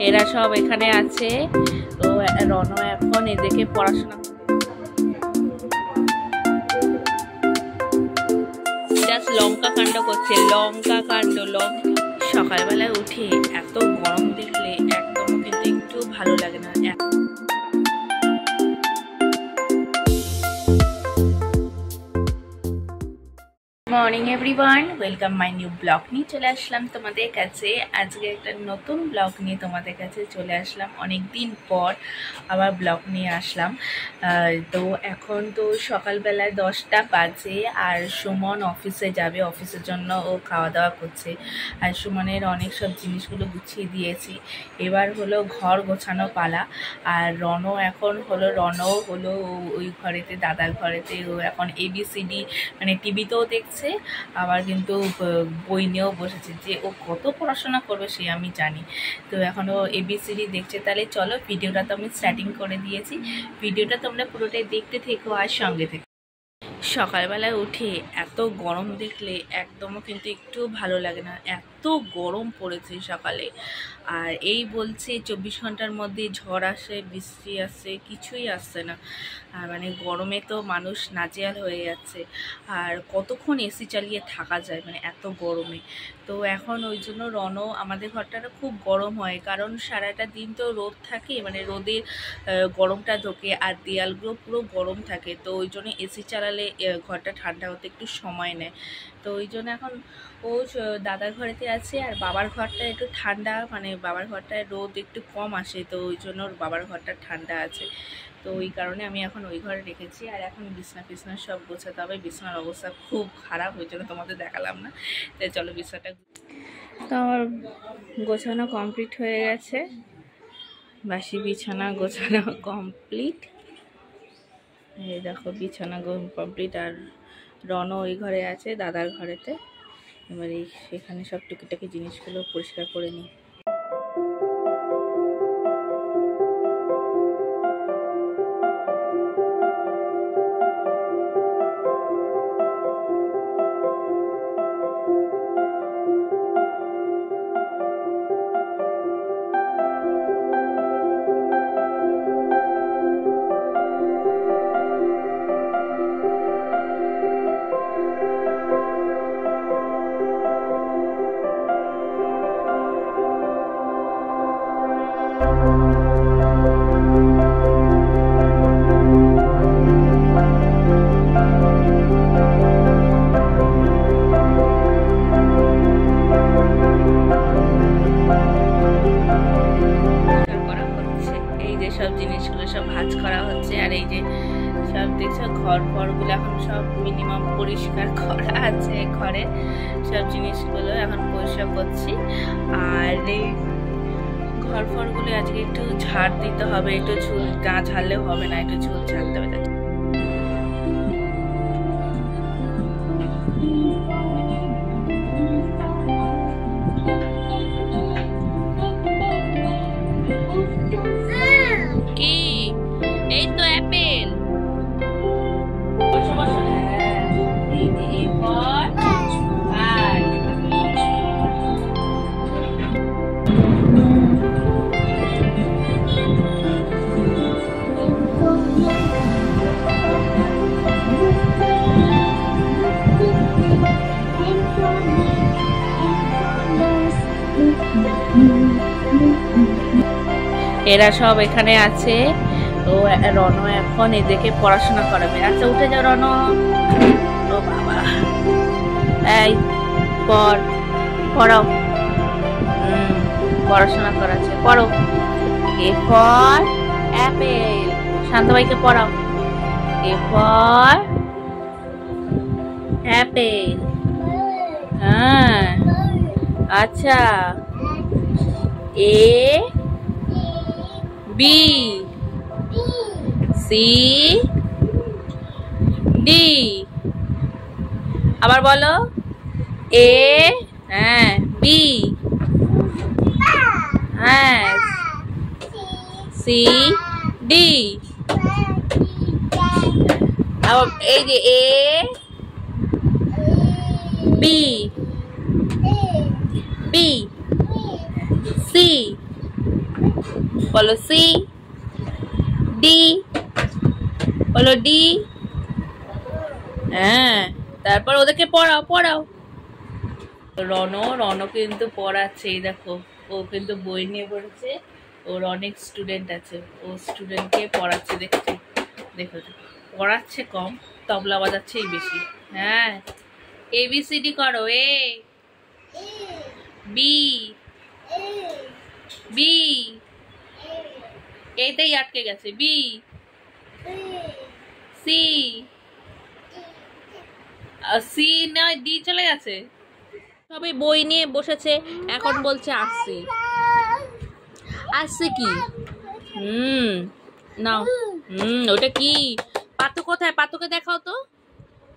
এরা সব এখানে আছে। তো রণ এখন এদেরকে পড়াশোনা জাস্ট লঙ্কা কাণ্ড করছে, লঙ্কা কাণ্ড। সকালবেলায় উঠে এত গরম দেখলে একদম কিন্তু একটু ভালো লাগে না। Morning everyone, welcome my new blog নিয়ে চলে আসলাম তোমাদের কাছে। আজকে একটা নতুন ব্লগ নিয়ে তোমাদের কাছে চলে আসলাম। অনেক দিন পর আবার ব্লগ নিয়ে আসলাম। তো এখন তো সকালবেলায় 10টা বাজে, আর সুমন অফিসে যাবে। অফিসের জন্য ও খাওয়া দাওয়া করছে, আর সুমনের অনেক সব জিনিসগুলো গুছিয়ে দিয়েছি। এবার হলো ঘর গোছানো পালা। আর রণও হলো ওই ঘরেতে, দাদার ঘরেতে। ও এখন ABCD মানে টিভিতেও দেখছে, আবার কিন্তু বই নিয়েও বসেছে। যে ও কত পড়াশোনা করবে সে আমি জানি। তো এখন ও ABCD দেখছে। তাহলে চলো, ভিডিওটা তো আমি স্টার্টিং করে দিয়েছি, ভিডিওটা তোমরা পুরোটাই দেখতে থেকো আর সঙ্গে থেকো। সকালবেলায় উঠে এত গরম দেখলে একদমও কিন্তু একটু ভালো লাগে না। এত গরম পড়েছে সকালে। আর এই বলছে 24 ঘন্টার মধ্যে ঝড় আসে, বৃষ্টি আসে, কিছুই আসছে না। আর মানে গরমে তো মানুষ নাজেহাল হয়ে যাচ্ছে। আর কতক্ষণ AC চালিয়ে থাকা যায় মানে এত গরমে। তো এখন ওই জন্য আমাদের ঘরটা খুব গরম হয়, কারণ সারাটা দিন তো রোদ থাকে, মানে রোদের গরমটা ঢোকে, আর দেয়ালগুলো পুরো গরম থাকে। তো ওই জন্য AC চালালে ঘরটা ঠান্ডা হতে একটু সময় নেয়। তো ওই জন্য এখন ও দাদার ঘরেতে আছে, আর বাবার ঘরটা একটু ঠান্ডা, মানে বাবার ঘরটায় রোদ একটু কম আসে। তো ওই জন্য ওর বাবার ঘরটা ঠান্ডা আছে। তো ওই কারণে আমি এখন ওই ঘরে রেখেছি। আর এখন বিছনা সব গোছাতে হবে। বিছনার অবস্থা খুব খারাপ, ওই জন্য তোমাদের দেখালাম না। তাই চলো বিছনাটা। তো আমার গোছানো কমপ্লিট হয়ে গেছে, বাসি বিছানা গোছানো কমপ্লিট। এই দেখো বিছানা কমপ্লিট। আর রণ ওই ঘরে আছে, দাদার ঘরেতে। এবার সেখানে সব টুকিটাকি জিনিসগুলো পরিষ্কার করে নিই। সব জিনিসগুলো সব ভাঁজ করা হচ্ছে। আর এই যে সব দেখছো ঘরগুলো এখন সব মিনিমাম পরিষ্কার করা আছে। ঘরে সব জিনিসগুলো এখন পরিষ্কার করছি। আর এই ঘরগুলো আজকে একটু ঝাড় দিতে হবে। একটু ঝুল না ঝাড়লেও হবে না, একটু ঝুল ঝাড়তে হবে। এরা সব এখানে আছে। তো রণ এখন এদেরকে পড়াশোনা করাবে। আচ্ছা উঠে যাও রণ। ও বাবা, এই পড়াও। পড়াশোনা করাচ্ছে, পড়ো। A for Apple. শান্ত ভাইকে পড়াও। A for Apple. হ্যাঁ আচ্ছা। এ B C D। আবার বলো। A হ্যাঁ, B হ্যাঁ, C D। আবার এই যে A B B C বলো সি, ডি, বলো ডি। হ্যাঁ, তারপর ওদেরকে পড়াও পড়াও। রণ কিন্তু পড়াচ্ছে, এই দেখো ও কিন্তু বই নিয়ে পড়েছে, ওর অনেক স্টুডেন্ট আছে, ও স্টুডেন্টকে পড়াচ্ছে, দেখছি দেখো পড়াচ্ছে কম, তবলা বাজাচ্ছেই বেশি। হ্যাঁ, ABCD করো, এ বি, বি, এইটাই আটকে গেছে, বি, সি, সি নয় ডি চলে গেছে। সবাই বই নিয়ে বসেছে, এখন বলছে আসছে। আসছে কি? নাও। ওটা কি? পাতু কোথায়? পাতুকে দেখাও তো,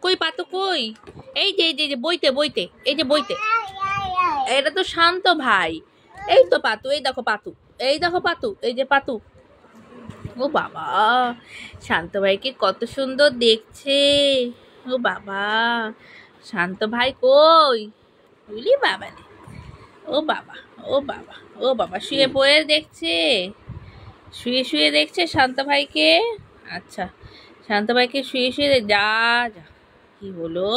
কই পাতু কই? এই যে এই যে বইতে বইতে, এই যে বইতে। এটা তো শান্ত ভাই, এই তো পাতু, এই দেখো পাতু, এই দেখো পাতু, এই যে পাতু। ও বাবা, শান্ত ভাইকে কত সুন্দর দেখছে। ও বাবা, শান্ত ভাই কই? বুঝলি বাবা, ও বাবা, ও বাবা, ও বাবা, শুয়ে পড়ে দেখছে, শুয়ে শুয়ে দেখছে শান্ত ভাইকে। আচ্ছা, শান্ত ভাইকে শুয়ে শুয়ে যা যা, কি হলো?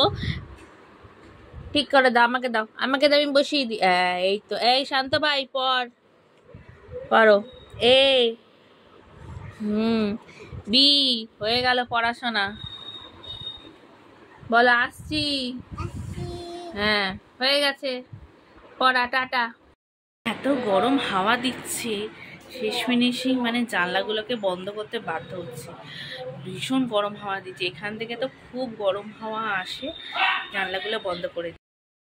ঠিক করে দাও, আমাকে দাও, আমাকে দাও, আমি বসিয়ে দিই। এই তো, এই শান্ত ভাই পড়ো। এ, বি, হয়ে গেল পড়াশোনা। বলো আসছি। হ্যাঁ, হয়ে গেছে পড়া, টাটা। এত গরম হাওয়া দিচ্ছে, শেষ ফিনিশিং মানে জানলাগুলোকে বন্ধ করতে বাধ্য হচ্ছে, ভীষণ গরম হাওয়া দিচ্ছে। এখান থেকে তো খুব গরম হাওয়া আসে, জানলাগুলো বন্ধ করে।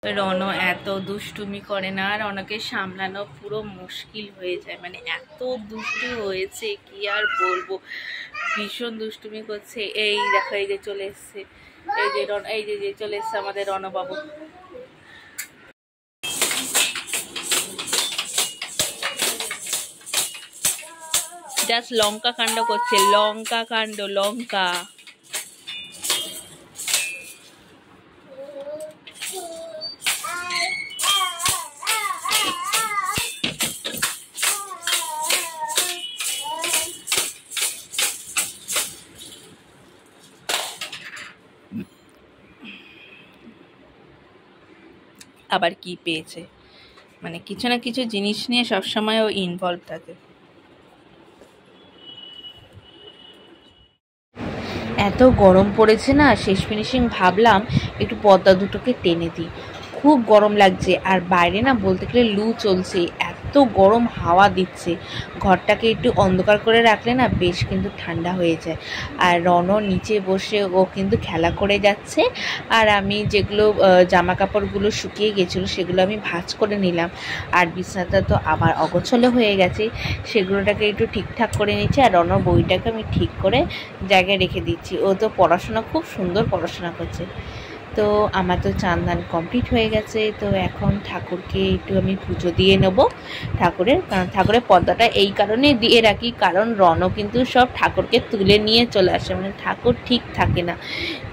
রণ এত দুষ্টুমি করে না, রণকে সামলানো পুরো মুশকিল হয়ে যায়, মানে এত দুষ্টু হয়েছে কি আর বলবো, ভীষণ দুষ্টুমি করছে। এই দেখো, এই যে চলে এসছে, এই যে এই যে চলে এসছে আমাদের রণবাবু। জাস্ট লঙ্কা কাণ্ড করছে, লঙ্কা কাণ্ড, লঙ্কা। আবার কি পেয়েছে, মানে কিছু না কিছু জিনিস নিয়ে সবসময় ও ইনভলভ থাকে। এত গরম পড়েছে না, শেষ ফিনিশিং ভাবলাম একটু পর্দা দুটোকে টেনে দিই, খুব গরম লাগছে। আর বাইরে না বলতে গেলে লু চলছে, এত গরম হাওয়া দিচ্ছে, ঘরটাকে একটু অন্ধকার করে রাখলে না বেশ কিন্তু ঠান্ডা হয়ে যায়। আর রণ নিচে বসে ও কিন্তু খেলা করে যাচ্ছে, আর আমি যেগুলো জামা কাপড়গুলো শুকিয়ে গেছিলো সেগুলো আমি ভাঁজ করে নিলাম। আর বিছানাটা তো আবার অগোছলো হয়ে গেছে, সেগুলোটাকে একটু ঠিকঠাক করে নিচ্ছি। আর রণর বইটাকে আমি ঠিক করে জায়গায় রেখে দিচ্ছি, ও তো পড়াশোনা খুব সুন্দর পড়াশোনা করছে। তো আমার তো চান দান কমপ্লিট হয়ে গেছে, তো এখন ঠাকুরকে একটু আমি পুজো দিয়ে নেব ঠাকুরের, কারণ ঠাকুরের পর্দাটা এই কারণে দিয়ে রাখি, কারণ রণ কিন্তু সব ঠাকুরকে তুলে নিয়ে চলে আসে, মানে ঠাকুর ঠিক থাকে না,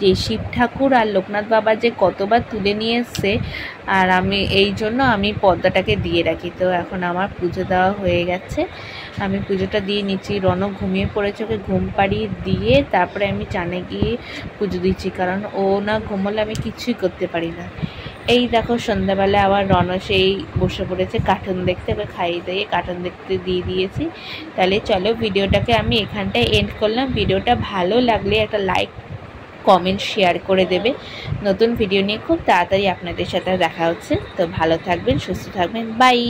যে শিব ঠাকুর আর লোকনাথ বাবা যে কতবার তুলে নিয়ে এসছে, আর আমি এই জন্য আমি পর্দাটাকে দিয়ে রাখি। তো এখন আমার পুজো দেওয়া হয়ে গেছে, আমি পুজোটা দিয়ে নিচ্ছি। রণ ঘুমিয়ে পড়েছে, ওকে ঘুম পাড়িয়ে দিয়ে তারপরে আমি চানে গিয়ে পুজো দিচ্ছি, কারণ ও না ঘুমোলে আমি কিছুই করতে পারি না। এই দেখো সন্ধ্যাবেলা আবার রণ সেই বসে পড়েছে কার্টুন দেখতে, ওকে খাইয়ে দিয়ে কার্টুন দেখতে দিয়ে দিয়েছি। তাহলে চলো ভিডিওটাকে আমি এখানটায় এন্ড করলাম। ভিডিওটা ভালো লাগলে একটা লাইক কমেন্ট শেয়ার করে দেবে। নতুন ভিডিও নিয়ে খুব তাড়াতাড়ি আপনাদের সাথে দেখা হচ্ছে, তো ভালো থাকবেন, সুস্থ থাকবেন, বাই।